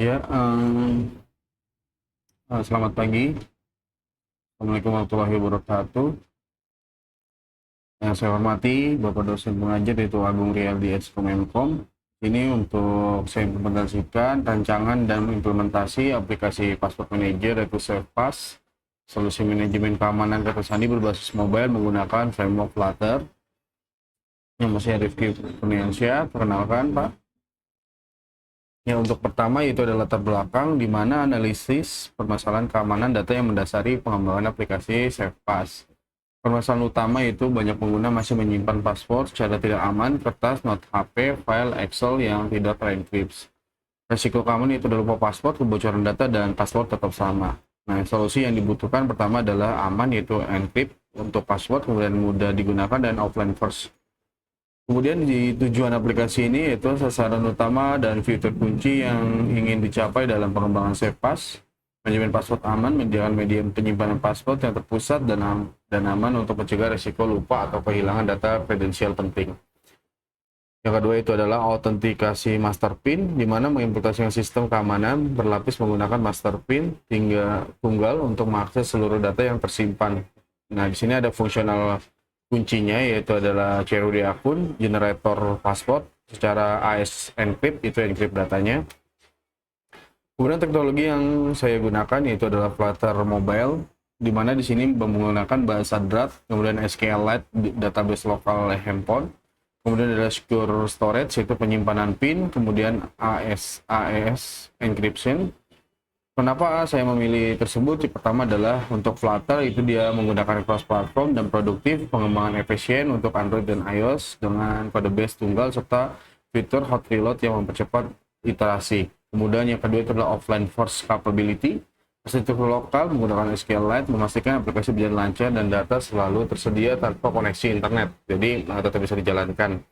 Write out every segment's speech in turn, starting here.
Ya, selamat pagi. Assalamualaikum warahmatullahi wabarakatuh. Yang saya hormati Bapak dosen pengajar yaitu Agung Riyadi Kemenkom. Ini untuk saya implementasikan rancangan dan implementasi aplikasi Passport Manager yaitu SafePass, solusi manajemen keamanan data sandi berbasis mobile menggunakan framework Flutter. Yang saya Rifki Kurniansyah, perkenalkan Pak. Ya, untuk pertama itu adalah latar belakang di mana analisis permasalahan keamanan data yang mendasari pengembangan aplikasi SafePass. Permasalahan utama itu banyak pengguna masih menyimpan paspor secara tidak aman, kertas, not HP, file Excel yang tidak terenkripsi. Resiko keamanan itu adalah lupa paspor, kebocoran data, dan paspor tetap sama. Nah, solusi yang dibutuhkan pertama adalah aman, yaitu encrypt untuk paspor, kemudian mudah digunakan, dan offline first. Kemudian di tujuan aplikasi ini yaitu sasaran utama dan fitur kunci yang ingin dicapai dalam pengembangan SafePass, manajemen password aman, menyediakan media penyimpanan password yang terpusat dan aman untuk mencegah risiko lupa atau kehilangan data kredensial penting. Yang kedua itu adalah autentikasi master PIN, di mana mengimplementasikan sistem keamanan berlapis menggunakan master PIN tunggal untuk mengakses seluruh data yang tersimpan. Nah, di sini ada fungsional kuncinya yaitu adalah CRUD akun, generator password secara AES encrypt, itu encrypt datanya. Kemudian teknologi yang saya gunakan yaitu adalah Flutter Mobile, di mana di sini menggunakan bahasa Dart, kemudian SQLite database lokal handphone, kemudian ada secure storage yaitu penyimpanan PIN, kemudian AES encryption. Kenapa saya memilih tersebut? Yang pertama adalah untuk Flutter itu dia menggunakan cross platform dan produktif, pengembangan efisien untuk Android dan iOS dengan kode base tunggal serta fitur hot reload yang mempercepat iterasi. Kemudian yang kedua itu adalah offline first capability. Arsitektur lokal menggunakan SQLite memastikan aplikasi berjalan lancar dan data selalu tersedia tanpa koneksi internet. Jadi tetap bisa dijalankan.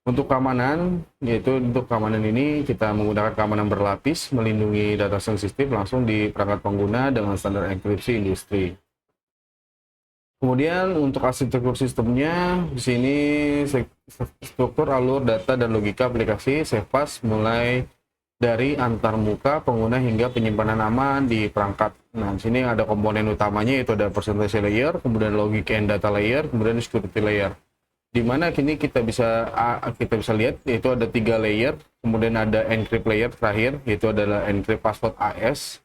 Untuk keamanan, yaitu untuk keamanan ini kita menggunakan keamanan berlapis, melindungi data sensitif langsung di perangkat pengguna dengan standar enkripsi industri. Kemudian untuk arsitektur sistemnya, di sini struktur alur data dan logika aplikasi SafePass mulai dari antarmuka pengguna hingga penyimpanan aman di perangkat. Nah, di sini ada komponen utamanya yaitu ada percentage layer, kemudian logic and data layer, kemudian security layer. Di mana kini kita bisa lihat yaitu ada 3 layer, kemudian ada encrypt layer terakhir yaitu adalah encrypt password AES.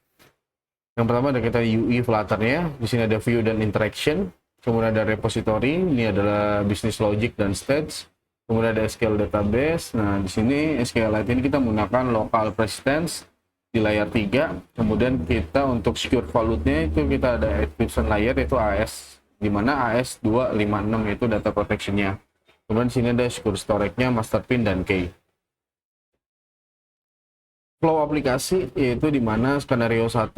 Yang pertama ada kita UI Flutter-nya, di sini ada view dan interaction, kemudian ada repository, ini adalah business logic dan stage, kemudian ada SQL database. Nah, di sini SQLite ini kita menggunakan local precedence di layer 3, kemudian kita untuk secure vault-nya itu kita ada encryption layer yaitu AES, di mana AES 256 itu data protection-nya. Kemudian di sini ada secure storage-nya, master PIN dan key. Flow aplikasi yaitu di mana skenario 1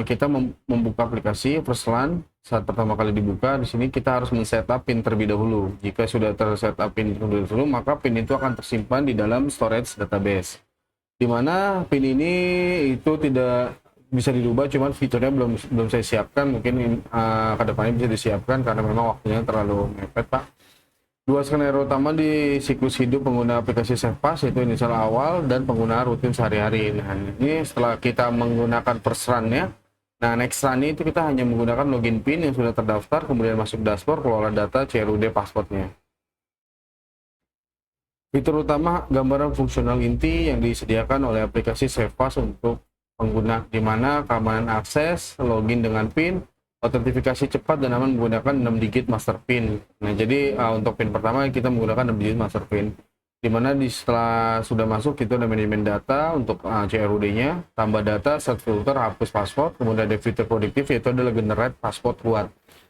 kita membuka aplikasi first run. Saat pertama kali dibuka, di sini kita harus men-setup PIN terlebih dahulu. Jika sudah ter-setup PIN terlebih dahulu, maka PIN itu akan tersimpan di dalam storage database. Di mana PIN ini itu tidak bisa dirubah, cuman fiturnya belum saya siapkan, mungkin kedepannya bisa disiapkan karena memang waktunya terlalu mepet, Pak. Dua skenario utama di siklus hidup pengguna aplikasi SafePass yaitu inisial awal dan penggunaan rutin sehari-hari. Nah, ini setelah kita menggunakan first run-nya, nah next run itu kita hanya menggunakan login PIN yang sudah terdaftar, kemudian masuk dashboard, kelola data, CRUD passwordnya. Fitur utama gambaran fungsional inti yang disediakan oleh aplikasi SafePass untuk pengguna, di mana keamanan akses, login dengan PIN, autentifikasi cepat dan aman menggunakan 6 digit master PIN. Nah, jadi untuk PIN pertama kita menggunakan 6 digit master PIN. Di mana setelah sudah masuk kita ada manajemen data untuk CRUD-nya, tambah data, set filter, hapus password, kemudian ada fitur produktif yaitu adalah generate password kuat.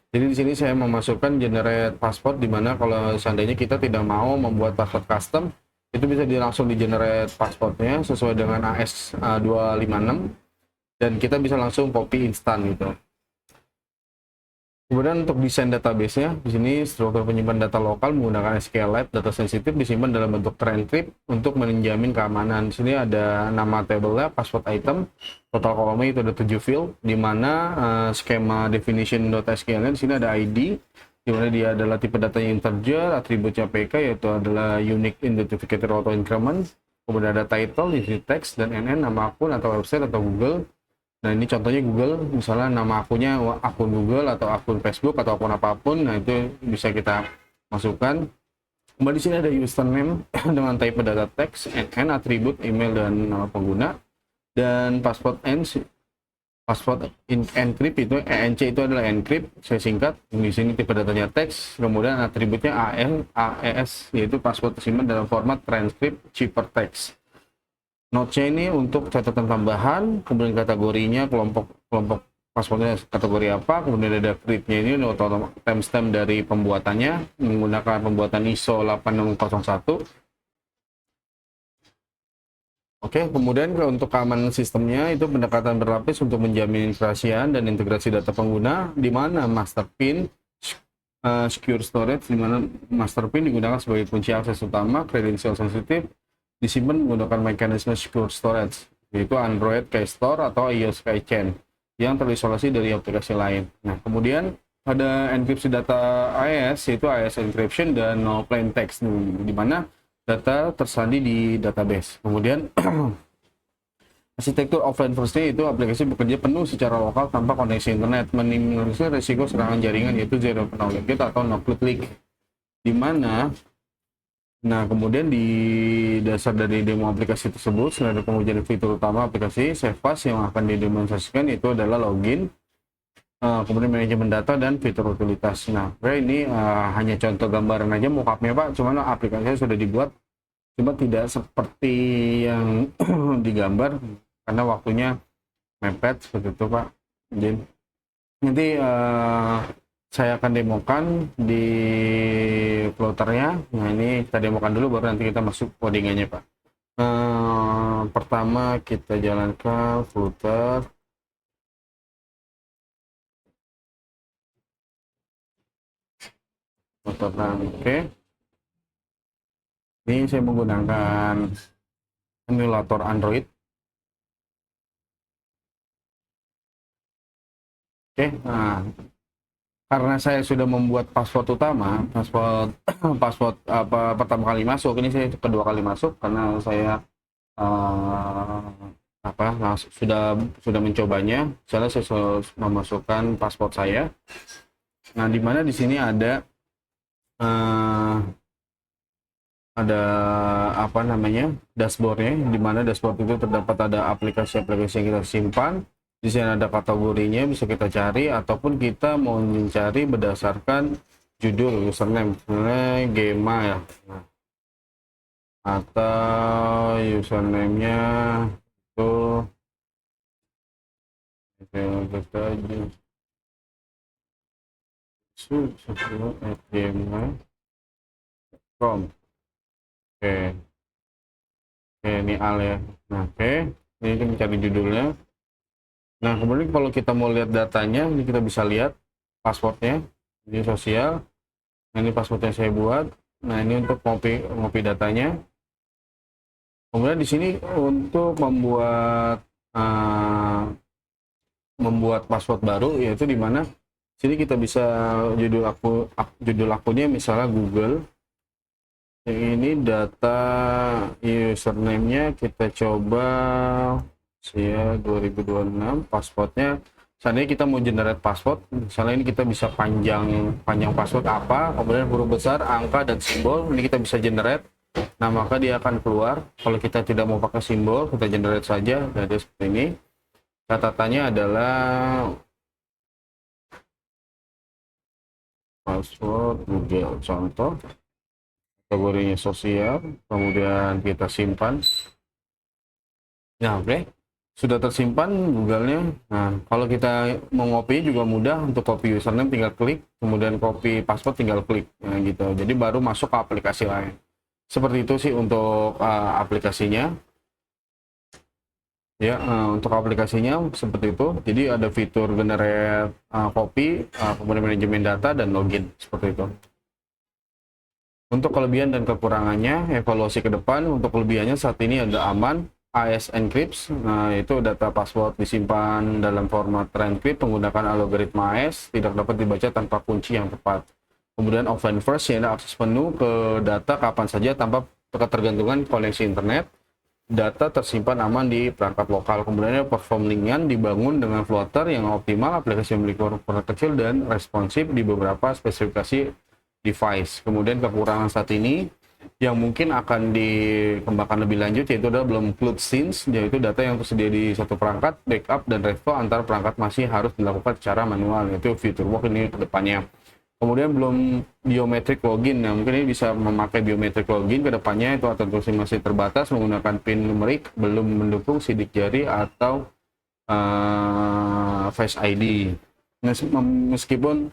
Jadi di sini saya memasukkan generate password, di mana kalau seandainya kita tidak mau membuat password custom, itu bisa langsung di generate passwordnya sesuai dengan AS 256 dan kita bisa langsung copy instan gitu. Kemudian untuk desain database-nya, di sini struktur penyimpan data lokal menggunakan SQLite, data sensitif disimpan dalam bentuk terencrypt untuk menjamin keamanan. Di sini ada nama table-nya, password item, total kolomnya itu ada 7 field, di mana skema definition.sql-nya di sini ada ID, di mana dia adalah tipe datanya integer, atributnya PK yaitu adalah unique identificator auto increment, kemudian ada title, isi teks, dan NN nama akun atau website atau Google. Nah ini contohnya Google, misalnya nama akunnya akun Google atau akun Facebook atau akun apapun, nah itu bisa kita masukkan. Kemudian di sini ada username dengan type data teks, NN, atribut, email, dan nama pengguna. Dan password encrypt itu ENC itu adalah encrypt, saya singkat. Di sini tipe datanya teks, kemudian atributnya AES yaitu password tersimpan dalam format transcript ciphertext. Note-nya ini untuk catatan tambahan, kemudian kategorinya kelompok passwordnya kategori apa, kemudian ada create-nya ini atau timestamp dari pembuatannya menggunakan pembuatan ISO 8601. Oke, kemudian untuk keamanan sistemnya itu pendekatan berlapis untuk menjamin kerahasiaan dan integrasi data pengguna, di mana master PIN, secure storage, di mana master PIN digunakan sebagai kunci akses utama, kredensial sensitif disimpan menggunakan mekanisme secure storage, yaitu Android Key Store atau iOS Key Chain yang terisolasi dari aplikasi lain. Nah, kemudian ada enkripsi data AES, yaitu AES encryption dan no plain text, di mana data tersandi di database. Kemudian arsitektur offline first-nya itu aplikasi bekerja penuh secara lokal tanpa koneksi internet, meminimalisir risiko serangan jaringan yaitu zero knowledge atau no click leak. Di mana kemudian di dasar dari demo aplikasi tersebut sudah ada pengujian fitur utama aplikasi SafePass yang akan didemonstrasikan, itu adalah login, kemudian manajemen data dan fitur utilitas. Nah, ini hanya contoh gambaran aja mockupnya Pak, cuman aplikasinya sudah dibuat, cuma tidak seperti yang digambar karena waktunya mepet seperti itu Pak. Jadi nanti saya akan demokan di floaternya. Nah ini kita demokan dulu baru nanti kita masuk codingannya Pak. Pertama kita jalankan floater. Oke. Ini saya menggunakan emulator Android. Oke, nah karena saya sudah membuat password utama, password pertama kali masuk, ini saya kedua kali masuk karena saya sudah mencobanya. Misalnya saya memasukkan password saya. Nah, di mana di sini ada dashboardnya, di mana dashboard itu terdapat ada aplikasi-aplikasi yang kita simpan. Di sini ada kategorinya, bisa kita cari, ataupun kita mau mencari berdasarkan judul username, misalnya Gema ya, atau username-nya itu gmail.com. Oke, ini al ya. Nah, ini kita mencari judulnya. Nah, kemudian kalau kita mau lihat datanya, ini kita bisa lihat passwordnya, ini sosial. Nah, ini passwordnya saya buat. Nah, ini untuk ngopi datanya. Kemudian di sini untuk membuat password baru, yaitu di mana sini kita bisa judul akunnya misalnya Google. Ini data username-nya kita coba ya 2026, passwordnya seandainya kita mau generate password, misalnya ini kita bisa panjang password apa, kemudian huruf besar, angka, dan simbol, ini kita bisa generate. Nah, maka dia akan keluar. Kalau kita tidak mau pakai simbol, kita generate saja. Jadi seperti ini. Catatannya adalah password Google, contoh, kategorinya sosial, kemudian kita simpan. Nah, oke. Sudah tersimpan Google-nya. Nah, kalau kita mau ngopi juga mudah, untuk copy username tinggal klik, kemudian copy password tinggal klik, nah gitu. Jadi baru masuk ke aplikasi lain. Seperti itu sih untuk aplikasinya. Ya, untuk aplikasinya seperti itu. Jadi ada fitur generate copy, kemudian manajemen data dan login seperti itu. Untuk kelebihan dan kekurangannya, evaluasi ke depan. Untuk kelebihannya saat ini ada aman. AES encrypt, nah itu data password disimpan dalam format encrypt menggunakan algoritma AES, tidak dapat dibaca tanpa kunci yang tepat. Kemudian offline first, yaitu akses penuh ke data kapan saja tanpa ketergantungan koneksi internet. data tersimpan aman di perangkat lokal. Kemudian perform ringan dibangun dengan Flutter yang optimal, aplikasi memiliki ukuran kecil dan responsif di beberapa spesifikasi device. Kemudian kekurangan saat ini yang mungkin akan dikembangkan lebih lanjut yaitu adalah belum include scenes, yaitu data yang tersedia di satu perangkat, backup dan restore antar perangkat masih harus dilakukan secara manual, yaitu future work ini ke depannya. Kemudian belum biometric login, nah mungkin ini bisa memakai biometric login ke depannya, itu autentikasi masih terbatas menggunakan PIN numerik, belum mendukung sidik jari atau Face ID. Meskipun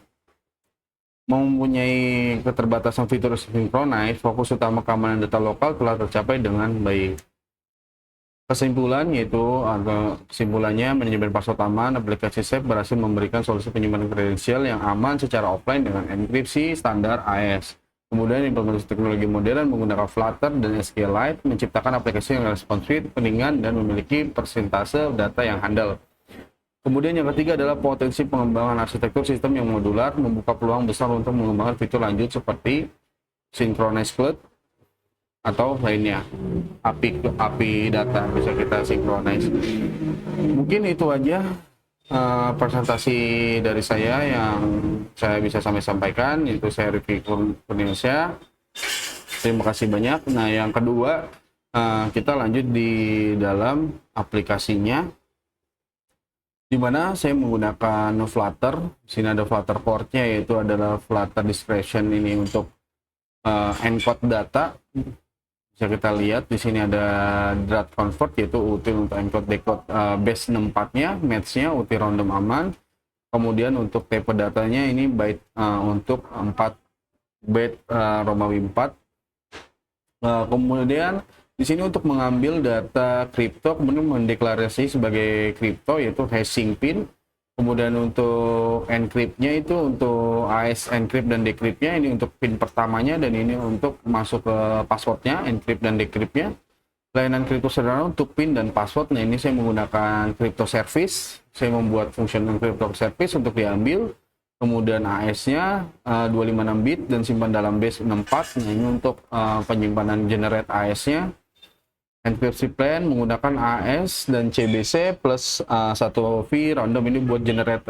mempunyai keterbatasan fitur synchronize, fokus utama keamanan data lokal telah tercapai dengan baik. Kesimpulannya, manajemen password aman, aplikasi Safe berhasil memberikan solusi penyimpanan kredensial yang aman secara offline dengan enkripsi standar AES. Kemudian implementasi teknologi modern menggunakan Flutter dan SQLite menciptakan aplikasi yang responsif, ringan, dan memiliki persentase data yang handal. Kemudian yang ketiga adalah potensi pengembangan arsitektur sistem yang modular, membuka peluang besar untuk mengembangkan fitur lanjut seperti synchronous cloud atau lainnya, API data bisa kita synchronize. Mungkin itu aja presentasi dari saya yang saya bisa sampaikan, itu saya Rifki Kurniasyah. Terima kasih banyak. Nah, yang kedua kita lanjut di dalam aplikasinya, di mana saya menggunakan Flutter. Di sini ada Flutter port-nya, yaitu adalah Flutter Discretion ini untuk encode data. Bisa kita lihat di sini ada Drat Convert, yaitu util untuk encode decode base 64-nya, match-nya util random aman. Kemudian untuk type datanya ini byte untuk 4 byte Romawi 4. Kemudian di sini untuk mengambil data kripto, kemudian mendeklarasi sebagai kripto, yaitu hashing pin. Kemudian untuk encrypt-nya itu untuk AES encrypt dan decrypt-nya, ini untuk pin pertamanya, dan ini untuk masuk ke passwordnya, encrypt dan decrypt-nya. Layanan kripto sederhana untuk pin dan password. Nah, ini saya menggunakan crypto service. Saya membuat fungsional crypto service untuk diambil. Kemudian AES-nya 256 bit dan simpan dalam base 64. Nah, ini untuk penyimpanan generate AES-nya. Encryption plan menggunakan AES dan CBC plus 1 V random, ini buat generate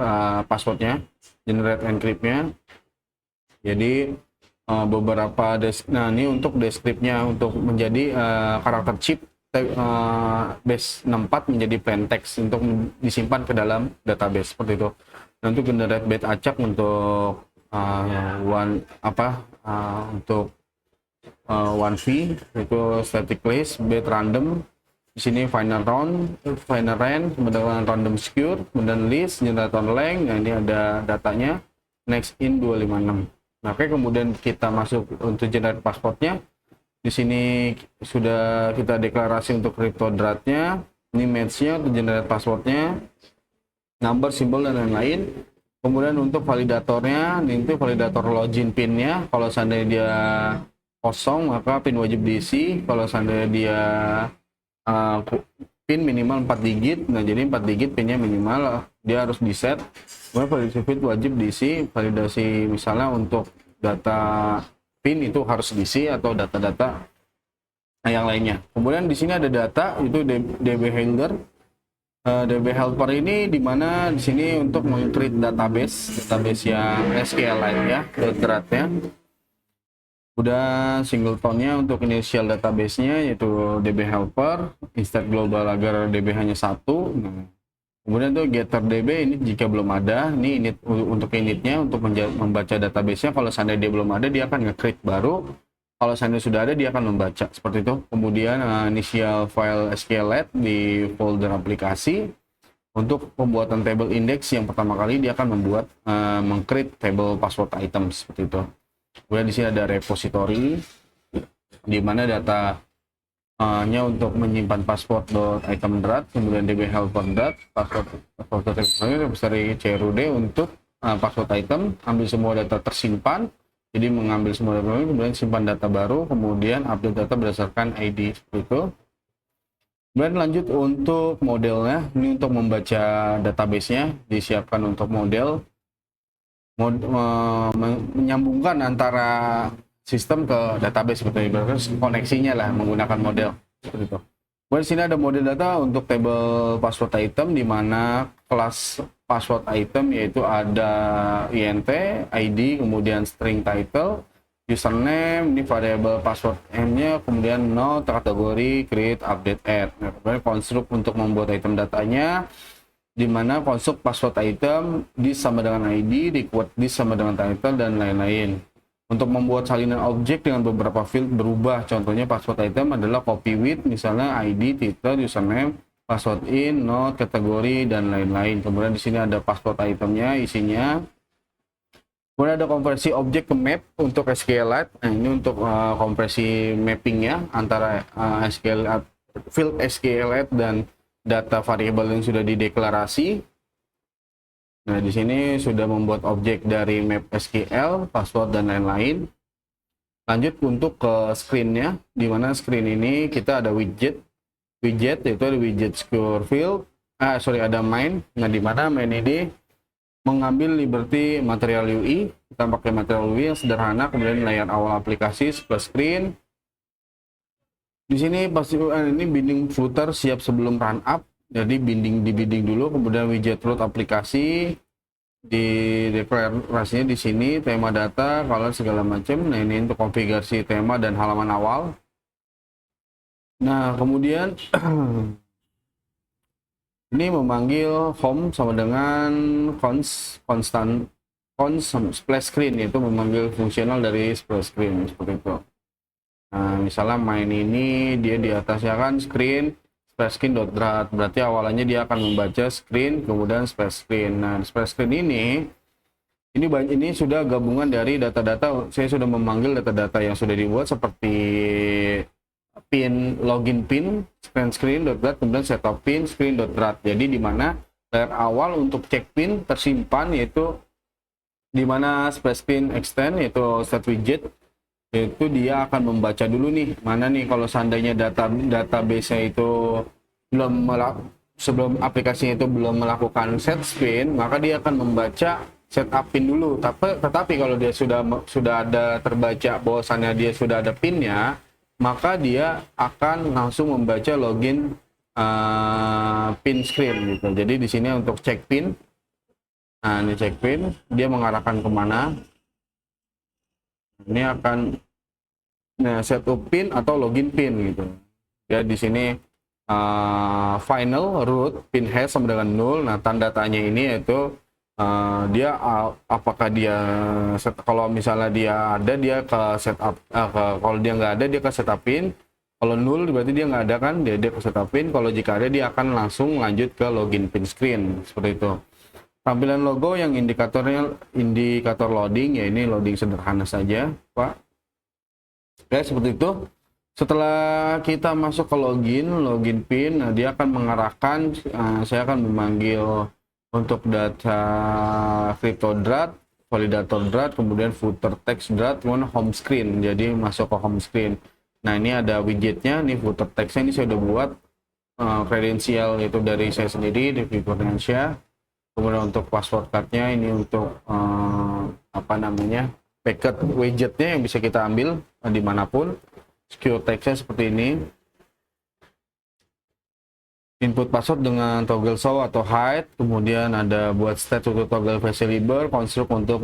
passwordnya, generate encrypt-nya. Jadi beberapa nah ini untuk deskripsinya, untuk menjadi karakter chip base 64 menjadi plain text untuk disimpan ke dalam database seperti itu. Dan untuk generate byte acak untuk untuk 1V itu static list, byte random. Di sini final round, final range, kemudian random secure, kemudian list, generator length. Nah, ini ada datanya, next in 256. Nah, oke, kemudian kita masuk untuk generate passwordnya. Di sini sudah kita deklarasi untuk crypto dratnya, ini match-nya untuk generate passwordnya, number, simbol, dan lain-lain. Kemudian untuk validatornya, ini itu validator login pin-nya. Kalau seandainya dia kosong, maka pin wajib diisi. Kalau seandainya dia pin minimal 4 digit, nah jadi 4 digit pinnya minimal, dia harus di set. Kemudian validasi pin wajib diisi. Validasi misalnya untuk data pin itu harus diisi, atau data-data yang lainnya. Kemudian di sini ada data, itu DB Helper. DB Helper ini dimana di sini untuk meng-create database yang SQLite ya, dratnya. Udah singletonnya untuk initial database-nya, yaitu DB Helper, insert global agar DB hanya satu. Nah, kemudian tuh getter DB ini jika belum ada, ini init untuk initnya untuk membaca database-nya. Kalau seandainya dia belum ada, dia akan nge-create baru. Kalau seandainya sudah ada, dia akan membaca seperti itu. Kemudian initial file SQLite di folder aplikasi. Untuk pembuatan table index yang pertama kali, dia akan membuat meng-create table password items seperti itu. Kemudian di sini ada repository, di mana datanya untuk menyimpan password.item drat, kemudian db helper drat, password repository crud untuk password item, ambil semua data tersimpan, jadi mengambil semua data, kemudian simpan data baru, kemudian update data berdasarkan ID seperti itu. Kemudian lanjut untuk modelnya, ini untuk membaca database-nya, disiapkan untuk model. Menyambungkan antara sistem ke database seperti itu, koneksinya lah menggunakan model seperti itu. Kemudian di sini ada mode data untuk table password item, di mana kelas password item yaitu ada int, id, kemudian string title, username, ini variable password n-nya, kemudian node, kategori, create, update, add. Nah, kemudian konstruk untuk membuat item datanya, di mana konstruk password item this sama dengan id, record this sama dengan title, dan lain-lain. Untuk membuat salinan objek dengan beberapa field berubah, contohnya password item adalah copy with, misalnya id, title, username, password in, node, kategori, dan lain-lain. Kemudian di sini ada password itemnya, isinya. Kemudian ada konversi objek ke map untuk SQLite. Nah, ini untuk konversi mappingnya antara SQLite, field SQLite dan data variabel yang sudah dideklarasi. Nah, di sini sudah membuat objek dari map SQL, password, dan lain-lain. Lanjut untuk ke screen-nya, di mana screen ini kita ada widget yaitu ada widget secure field, ada main. Nah, di mana main ini mengambil liberty material UI, kita pakai material UI yang sederhana, kemudian layout awal aplikasi, splash screen. Di sini pasti ini binding footer siap sebelum run up. Jadi dibinding dulu, kemudian widget root aplikasi, di deklarasinya di sini tema data, color segala macam. Nah, ini untuk konfigurasi tema dan halaman awal. Nah, kemudian ini memanggil home sama dengan constant splash screen, yaitu memanggil fungsional dari splash screen seperti itu. Nah, misalnya main ini dia di atasnya kan screen splash screen.drat, berarti awalannya dia akan membaca screen kemudian splash screen. Nah, splash screen ini sudah gabungan dari data-data. Saya sudah memanggil data-data yang sudah dibuat seperti pin, login pin, screen.drat, kemudian setup pin, screen.drat. Jadi di mana layer awal untuk cek pin tersimpan, yaitu di mana splash screen extend yaitu set widget, itu dia akan membaca dulu nih mana nih kalau seandainya database-nya itu sebelum aplikasinya itu belum melakukan set spin, maka dia akan membaca setup pin dulu. Tetapi kalau dia sudah ada terbaca bahwasannya dia sudah ada pinnya, maka dia akan langsung membaca login pin screen gitu. Jadi di sini untuk cek pin, nah ini cek pin dia mengarahkan kemana. Ini akan setup pin atau login pin gitu. Ya di sini final root pin hash sama dengan 0. Nah, tanda tanya ini yaitu dia apakah dia kalau misalnya dia ada dia ke setup, kalau dia nggak ada dia ke setup pin. Kalau 0 berarti dia nggak ada kan, dia ke setup pin. Kalau jika ada dia akan langsung lanjut ke login pin screen seperti itu. Tampilan logo yang indikator loading, ya ini loading sederhana saja, Pak. Oke, seperti itu. Setelah kita masuk ke login pin, nah dia akan mengarahkan, saya akan memanggil untuk data crypto.drat, validator.drat, kemudian footer text.drat, kemudian home screen. Jadi masuk ke home screen. Nah, ini ada widgetnya, ini footer text-nya ini saya udah buat kredensial itu dari saya sendiri, di Kurniansyah. Kemudian untuk password card-nya ini untuk packet widgetnya yang bisa kita ambil dimanapun. Secure text-nya seperti ini. Input password dengan toggle show atau hide. Kemudian ada buat state untuk toggle variable, construct untuk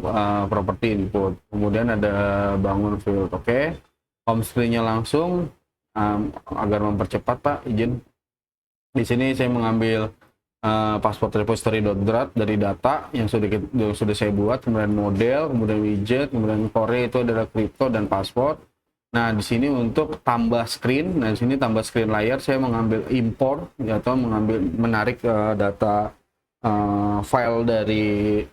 property input. Kemudian ada bangun field. Oke. Home screen-nya langsung agar mempercepat, Pak, izin. Di sini saya mengambil password repository.drat dari data yang sudah saya buat, kemudian model, kemudian widget, kemudian core itu adalah crypto dan password. Nah, di sini untuk tambah screen, nah di sini tambah screen layer saya mengambil import atau menarik data file dari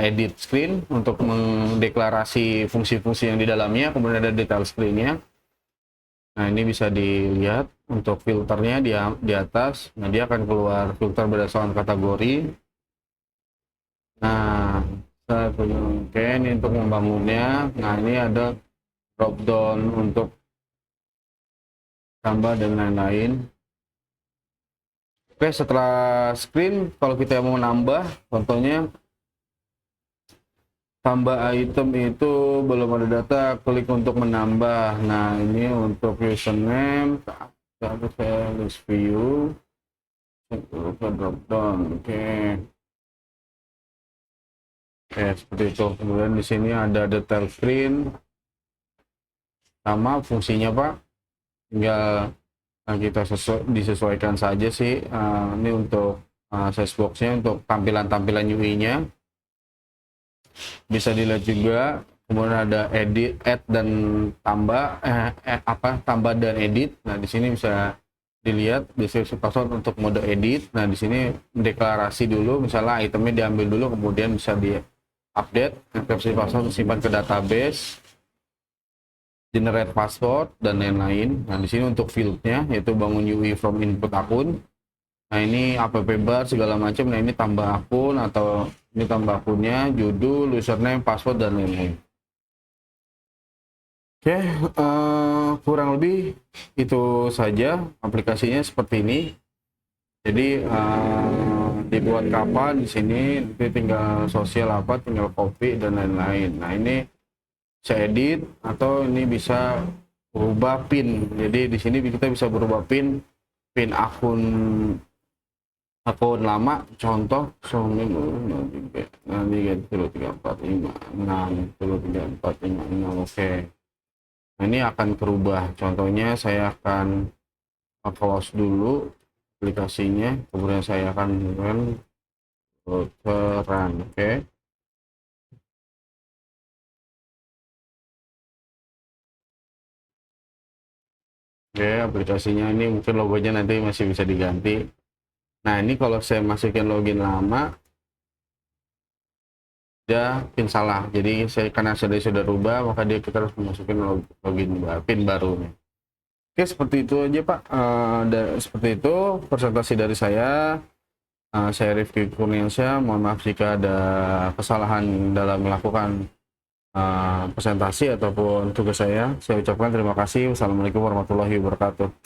edit screen untuk mendeklarasi fungsi-fungsi yang di dalamnya, kemudian ada detail screen-nya. Nah, ini bisa dilihat untuk filternya di atas. Nah, dia akan keluar filter berdasarkan kategori. Nah, oke, ini untuk membangunnya. Nah, ini ada drop down untuk tambah dan lain-lain. Oke, setelah screen, kalau kita mau nambah, contohnya tambah item itu belum ada data, klik untuk menambah. Nah, ini untuk username, Lalu saya list view, ke drop down, oke. Seperti itu. Kemudian di sini ada detail screen, sama fungsinya Pak, tinggal kita disesuaikan saja sih. Ini untuk size boxnya, untuk tampilan-tampilan UI-nya bisa dilihat juga. Kemudian ada edit, add dan tambah, tambah dan edit. Nah di sini bisa dilihat deskripsi password untuk mode edit. Nah di sini deklarasi dulu, misalnya itemnya diambil dulu, kemudian bisa di update, enkripsi password simpan ke database, generate password dan lain-lain. Nah di sini untuk fieldnya yaitu bangun UI from input akun. Nah ini app bar segala macam. Nah ini tambah akun, atau ini tambah akunnya, judul, username, password dan lain-lain. Oke, kurang lebih itu saja aplikasinya seperti ini. Jadi dibuat kapan di sini, nanti tinggal sosial apa, tinggal copy dan lain-lain. Nah ini saya edit, atau ini bisa berubah pin. Jadi di sini kita bisa berubah pin akun lama, contoh 6345 oke. Nah ini akan berubah, contohnya saya akan close dulu aplikasinya, kemudian saya akan run, oke. Oke, aplikasinya ini mungkin logonya nanti masih bisa diganti. Nah ini kalau saya masukin login lama, dia pin salah. Jadi karena sudah rubah, maka kita harus masukin login pin barunya. Oke, seperti itu aja Pak. Seperti itu presentasi dari saya. Saya Rifki Kurniansyah. Mohon maaf jika ada kesalahan dalam melakukan presentasi ataupun tugas saya. Saya ucapkan terima kasih. Wassalamualaikum warahmatullahi wabarakatuh.